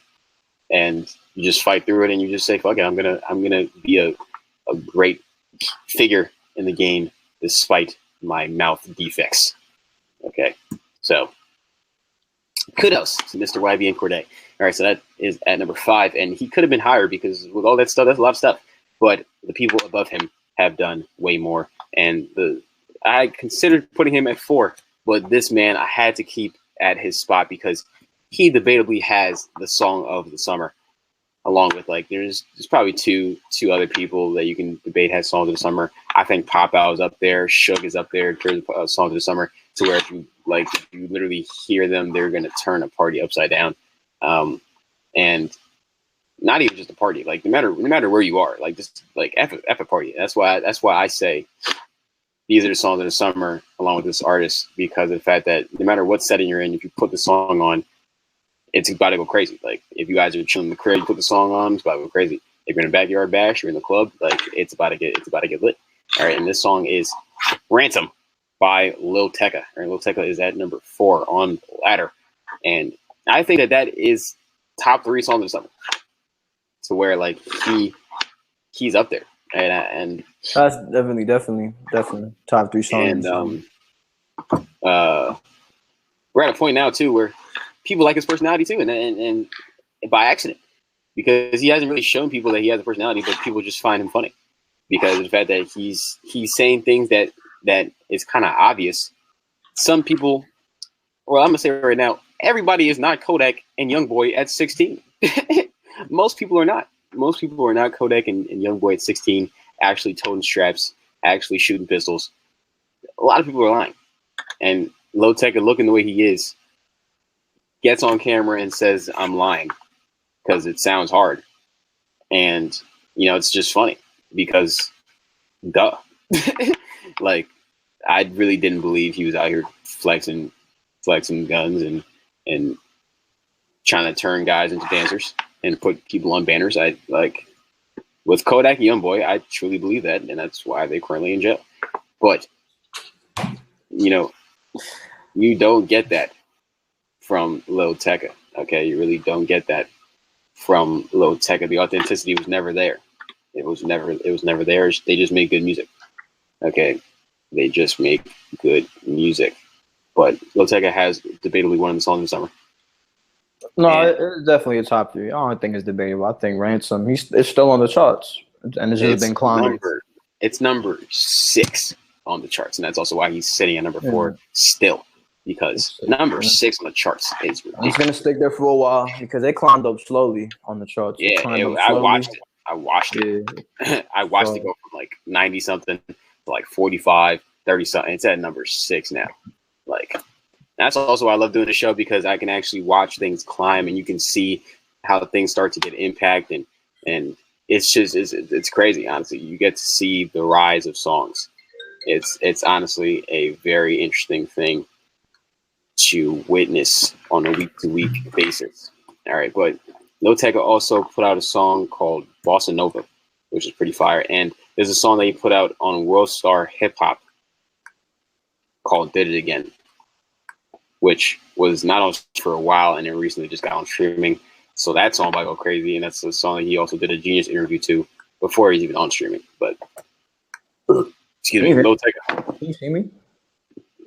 and you just fight through it, and you just say, "Fuck it, I'm gonna be a great figure in the game despite my mouth defects." Okay, so kudos to Mr. YB and Corday. All right, so that is at number 5, and he could have been higher because with all that stuff, that's a lot of stuff. But the people above him have done way more, and I considered putting him at 4, but this man I had to keep at his spot because he debatably has the song of the summer, along with there's probably two other people that you can debate has songs of the summer. I think Pop Out is up there, Suge is up there in terms of songs of the summer, to where if you literally hear them, they're gonna turn a party upside down, and not even just a party. Like no matter where you are, just F a party. That's why I say these are the songs of the summer along with this artist, because of the fact that no matter what setting you're in, if you put the song on, it's about to go crazy. Like if you guys are chilling in the crib, you put the song on, it's about to go crazy. If you're in a backyard bash, you're in the club, it's about to get lit. All right, and this song is Ransom by Lil Tecca. All right, Lil Tecca is at number 4 on the ladder, and I think that is top 3 songs of the summer. To where he's up there, and that's definitely top 3 songs. And we're at a point now too where people like his personality too, and by accident, because he hasn't really shown people that he has a personality, but people just find him funny because of the fact that he's saying things that is kind of obvious. Some people, well, I'm gonna say right now, everybody is not Kodak and Youngboy at 16. Most people are not. Most people are not Kodak and Youngboy at 16, actually toting straps, actually shooting pistols. A lot of people are lying. And Lil Tecca, looking the way he is, gets on camera and says, "I'm lying," because it sounds hard. And, it's just funny because, duh. I really didn't believe he was out here flexing guns and trying to turn guys into dancers and put people on banners. With Kodak and Youngboy, I truly believe that, and that's why they're currently in jail. But you don't get that from Lil Tecca. Okay, you really don't get that from Lil Tecca. The authenticity was never there. It was never there. They just make good music. Okay, they just make good music. But Lil Tecca has debatably one of the songs of the summer. No, it's definitely a top 3. I don't think it's debatable. I think Ransom, it's still on the charts, and it's just been climbing. It's number 6 on the charts, and that's also why he's sitting at number 4 still, because number 6 on the charts is ridiculous. He's gonna stick there for a while because they climbed up slowly on the charts. Yeah, I watched it. I watched it go from 90 something to 45, 30 something. It's at number 6 now. That's also why I love doing the show, because I can actually watch things climb, and you can see how things start to get impact, and it's crazy. Honestly, you get to see the rise of songs. It's honestly a very interesting thing to witness on a week-to-week basis. All right, but Lil Tecca also put out a song called Bossa Nova, which is pretty fire, and there's a song that he put out on World Star Hip Hop called Did It Again, which was not on for a while, and it recently just got on streaming. So that song might go crazy, and that's the song that he also did a Genius interview to before he's even on streaming. But excuse me, Lil Tecca. Can you see me?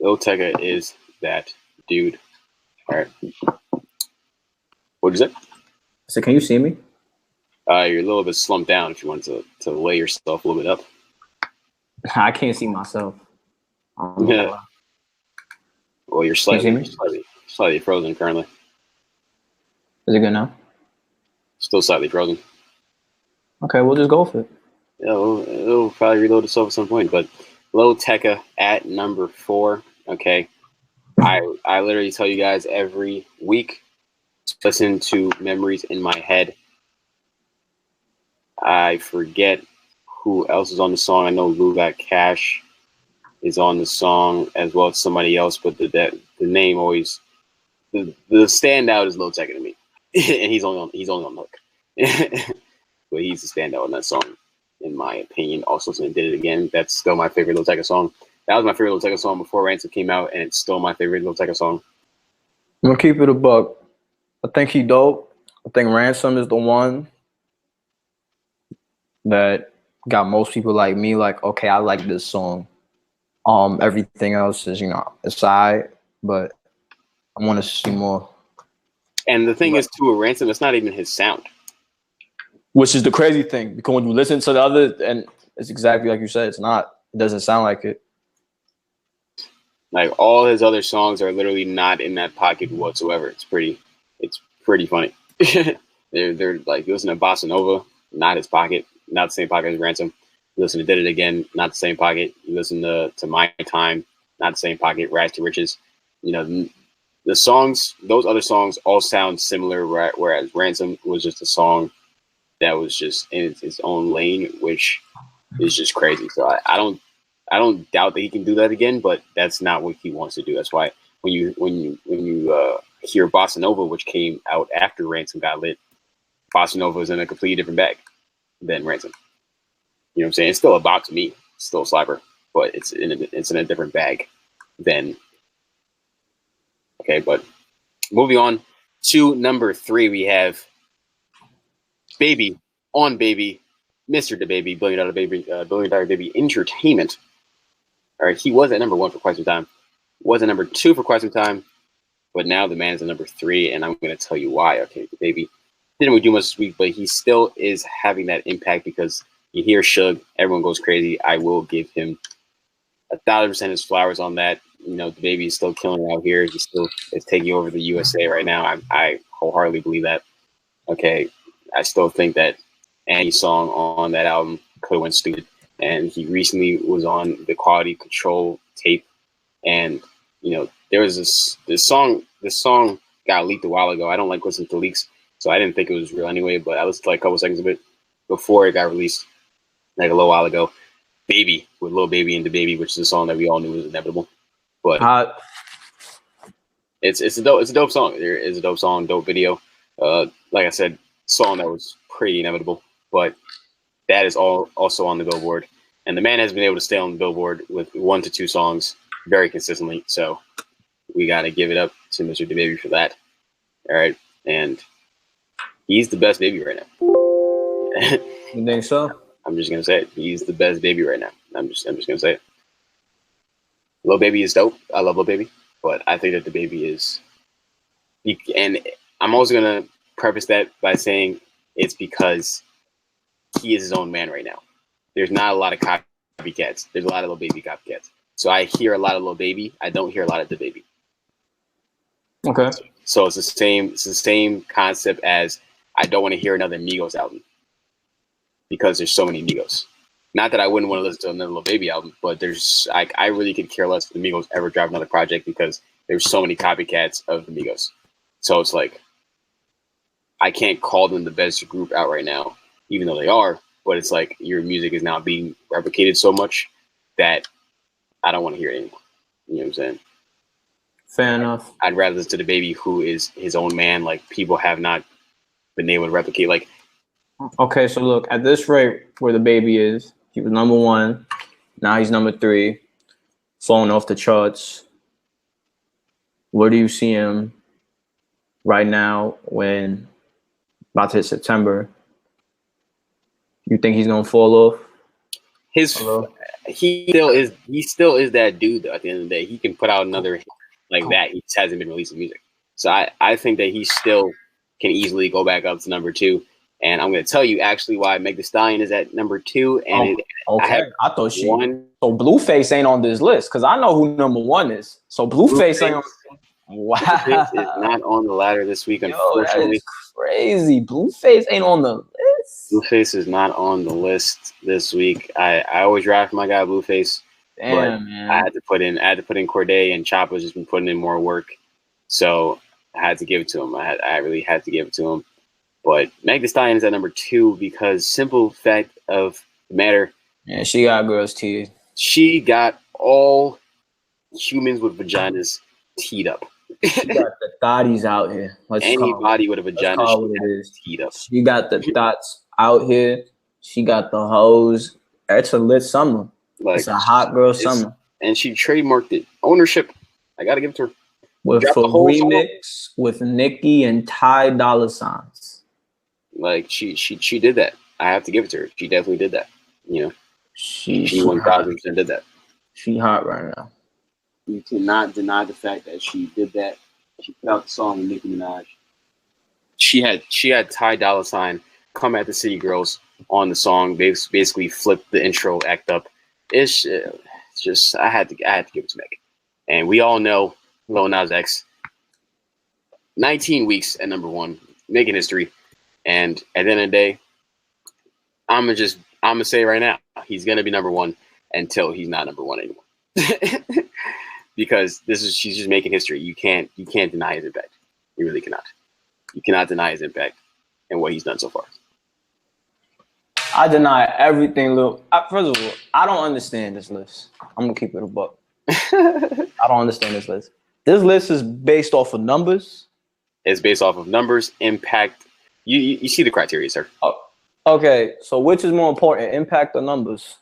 Lil Tecca is that dude. All right. What'd you say? So can you see me? You're a little bit slumped down. If you want to lay yourself a little bit up. I can't see myself. Yeah. Well, you're slightly frozen currently. Is it good now? Still slightly frozen. Okay, we'll just go for it. Yeah, it'll probably reload itself at some point. But Lil Tecca at number 4. Okay. I literally tell you guys every week, listen to Memories in My Head. I forget who else is on the song. I know Lou Got Cash is on the song as well as somebody else, but the name always the standout is Lil Tecca to me, and he's only on the hook. But he's the standout on that song, in my opinion. Also, since Did It Again, that's still my favorite Lil Tecca song. That was my favorite Lil Tecca song before Ransom came out, and it's still my favorite Lil Tecca song. I'm gonna keep it a buck. I think he dope. I think Ransom is the one that got most people like me like, okay, I like this song. Everything else is, aside, but I want to see more. And the thing is, too, with Ransom, it's not even his sound. Which is the crazy thing, because when you listen to the other, and it's exactly like you said, it doesn't sound like it. Like, all his other songs are literally not in that pocket whatsoever. It's pretty funny. they're like, you listen to Bossa Nova, not his pocket, not the same pocket as Ransom. You listen to Did It Again, not the same pocket. You listen to My Time, not the same pocket. Rags to Riches. The songs, those other songs all sound similar, whereas Ransom was just a song that was just in its own lane, which is just crazy. So I don't doubt that he can do that again, but that's not what he wants to do. That's why when you hear Bossa Nova, which came out after Ransom got lit, Bossa Nova is in a completely different bag than Ransom. You know what I'm saying? It's still a bop to me, it's still a slapper, but it's in a different bag than. Okay, but moving on to number 3, we have Baby on Baby, Mr. DaBaby, Billion Dollar Baby Entertainment. All right, he was at number 1 for quite some time, was at number 2 for quite some time, but now the man is at number 3, and I'm going to tell you why. Okay, DaBaby didn't really do much this week, but he still is having that impact because you hear Suge, everyone goes crazy. I will give him 1,000% his flowers on that. DaBaby is still killing it out here. He still is taking over the USA right now. I wholeheartedly believe that. Okay, I still think that any song on that album could have went stupid. And he recently was on the Quality Control tape, and there was this song. This song got leaked a while ago. I don't like listening to leaks, so I didn't think it was real anyway. But I listened to like a couple seconds of it before it got released, like a little while ago. Baby with Lil Baby and DaBaby, which is a song that we all knew was inevitable. But it's a dope song. There is a dope song, dope video. Like I said, song that was pretty inevitable, but that is all also on the Billboard, and the man has been able to stay on the Billboard with 1 to 2 songs very consistently. So we got to give it up to Mr. DaBaby for that. All right, and he's the best baby right now. You think so? I'm just gonna say it. He's the best baby right now. I'm just gonna say it. Lil Baby is dope. I love Lil Baby, but I think that DaBaby is. And I'm also gonna preface that by saying it's because he is his own man right now. There's not a lot of copycats. There's a lot of Lil Baby copycats. So I hear a lot of Lil Baby. I don't hear a lot of DaBaby. Okay. So it's the same concept as I don't want to hear another Migos album because there's so many Migos. Not that I wouldn't want to listen to another Lil Baby album, but I really could care less if the Migos ever drop another project because there's so many copycats of the Migos. So it's like I can't call them the best group out right now, even though they are. But it's like your music is now being replicated so much that I don't want to hear it anymore. You know what I'm saying? Fair enough. I'd rather listen to DaBaby, who is his own man. Like people have not been able to replicate. Like, okay, so look at this rate where DaBaby is. He was number 1. Now he's number 3, falling off the charts. Where do you see him right now when About to hit September. You think he's gonna fall off? He still is that dude though, at the end of the day. He can put out another hit like that. He just hasn't been releasing music. So I think that he still can easily go back up to number 2. And I'm gonna tell you actually why Meg Thee Stallion is at number 2. And I thought she won. So Blueface ain't on this list because I know who number 1 is. So Blueface ain't on. Wow. Blueface is not on the ladder this week, unfortunately. That is crazy. Blueface ain't on the list. Blueface is not on the list this week. I always ride for my guy Blueface. Damn, man. I had to put in Corday, and Choppa's just been putting in more work. So I had to give it to him. I really had to give it to him. But Meg Thee Stallion is at number 2 because simple fact of the matter. Yeah, she got girls teed. She got all humans with vaginas teed up. She got the thotties out here. Anybody with a vagina teed up. She got the thoughts out here. She got the hoes. It's a lit summer. It's a hot girl summer. And she trademarked it. Ownership. I got to give it to her. With a remix with Nicki and Ty Dolla Signs. Like she did that. I have to give it to her. She definitely did that. You know, she 1000% did that. She hot right now. You cannot deny the fact that she did that. She put out the song with Nicki Minaj. She had Ty Dolla Sign come at the City Girls on the song. They basically flipped the intro act up. It's just I had to give it to Meg. And we all know Lil Nas X. 19 weeks at number 1, making history. And at the end of the day, I'm gonna say right now, he's gonna be number 1 until he's not number 1 anymore. Because she's just making history. You can't deny his impact. You really cannot. You cannot deny his impact and what he's done so far. I deny everything, Lil. First of all, I don't understand this list. I'm gonna keep it a buck. I don't understand this list. This list is based off of numbers. It's based off of numbers, impact. You see the criteria, sir. Oh, okay, so which is more important, impact or numbers?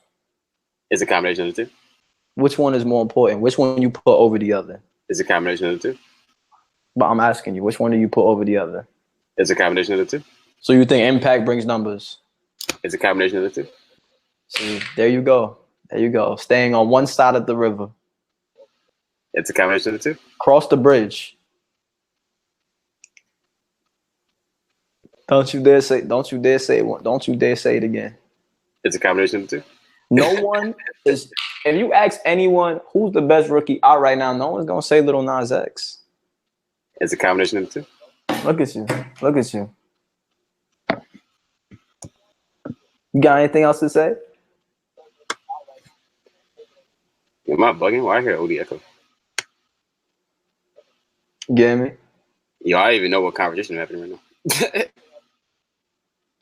It's a combination of the two. Which one is more important? Which one you put over the other? It's a combination of the two. But I'm asking you, which one do you put over the other? It's a combination of the two. So you think impact brings numbers? It's a combination of the two. See, there you go. There you go. Staying on one side of the river. It's a combination of the two. Cross the bridge. Don't you dare say it again. It's a combination of the two. No one is. If you ask anyone who's the best rookie out right now, no one's gonna say Lil Nas X. It's a combination of the two. Look at you. Look at you. You got anything else to say? Am I bugging? Why I hear OD echo? You get me? Yo, I don't even know what conversation is happening right now.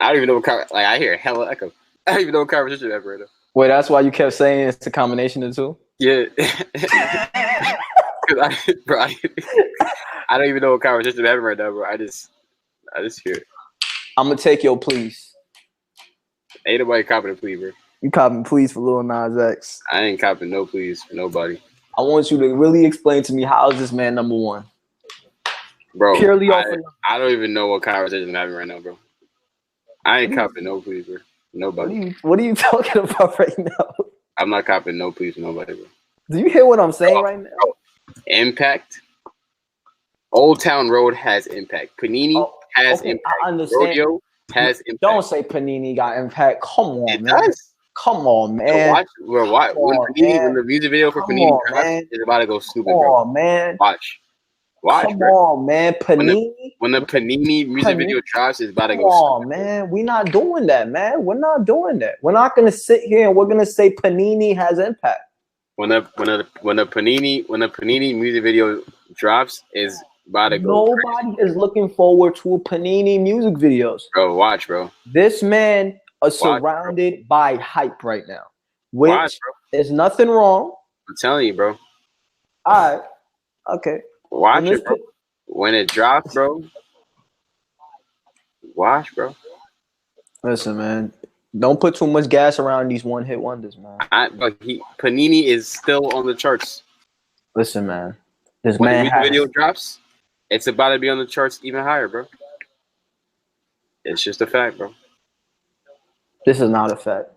I don't even know what I hear hella echo. I don't even know what conversation is happening right now. Wait, that's why you kept saying it's a combination of the two? Yeah. I don't even know what conversation is happening right now, bro. I just hear it. I'm gonna take your please. Ain't nobody copping a plea, bro. You copping please for Lil Nas X. I ain't copping no pleas for nobody. I want you to really explain to me how is this man number 1? Bro, purely off I don't even know what conversation I'm having right now, bro. I ain't copping no pleas, bro. Nobody. What are you talking about right now? I'm not copping no pleas for nobody, bro. Do you hear what I'm saying right now? Bro. Impact. Old Town Road has impact. Panini has impact. I understand. Rodeo has impact. Don't say Panini got impact. Come on, it man. Does. Come on, man. When the music video for Panini is about to go stupid, bro. Come on, man. Watch, Come bro. on, man. Panini. When the Panini music video drops, it's about to go stupid. Come on, stupid, man. We're not doing that, man. We're not doing that. We're not gonna sit here and we're gonna say Panini has impact. When the Panini music video drops, is about to go. Nobody is looking forward to a Panini music videos. Bro, watch, bro. This man is surrounded by hype right now, which is nothing wrong. I'm telling you, bro. All right. Okay. Watch it, bro. When it drops, bro. Watch, bro. Listen, man. Don't put too much gas around these one-hit wonders, man. But Panini is still on the charts. Listen, man. This when man the music video drops, it's about to be on the charts even higher, bro. It's just a fact, bro. This is not a fact.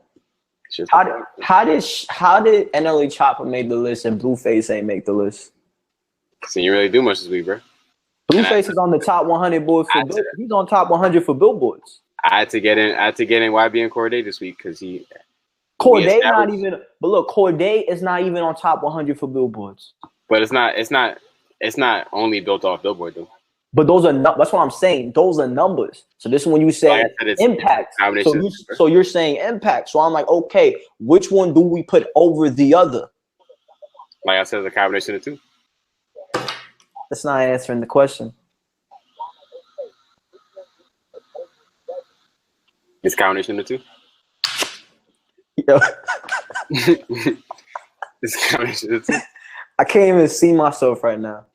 It's just a fact. How did NLE Chopper make the list and Blueface ain't make the list? So you really do much this week, bro. Blueface is on the top 100 board for he's on top 100 for billboards. I had to get in YB and Corday this week because Corday not even. But look, Corday is not even on top 100 for billboards. But it's not only built off Billboard though. But those are that's what I'm saying. Those are numbers. So this is when you say impact. So you're saying impact. So I'm like, okay, which one do we put over the other? Like I said, it's a combination of two. That's not answering the question. It's a combination of two. Yeah. It's a combination of two. I can't even see myself right now.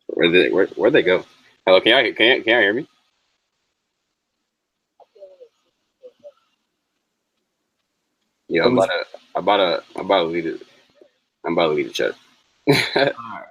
Where'd they go? Hello, can y'all hear me? Yeah, I'm about to leave it. I'm about to leave the chat. All right.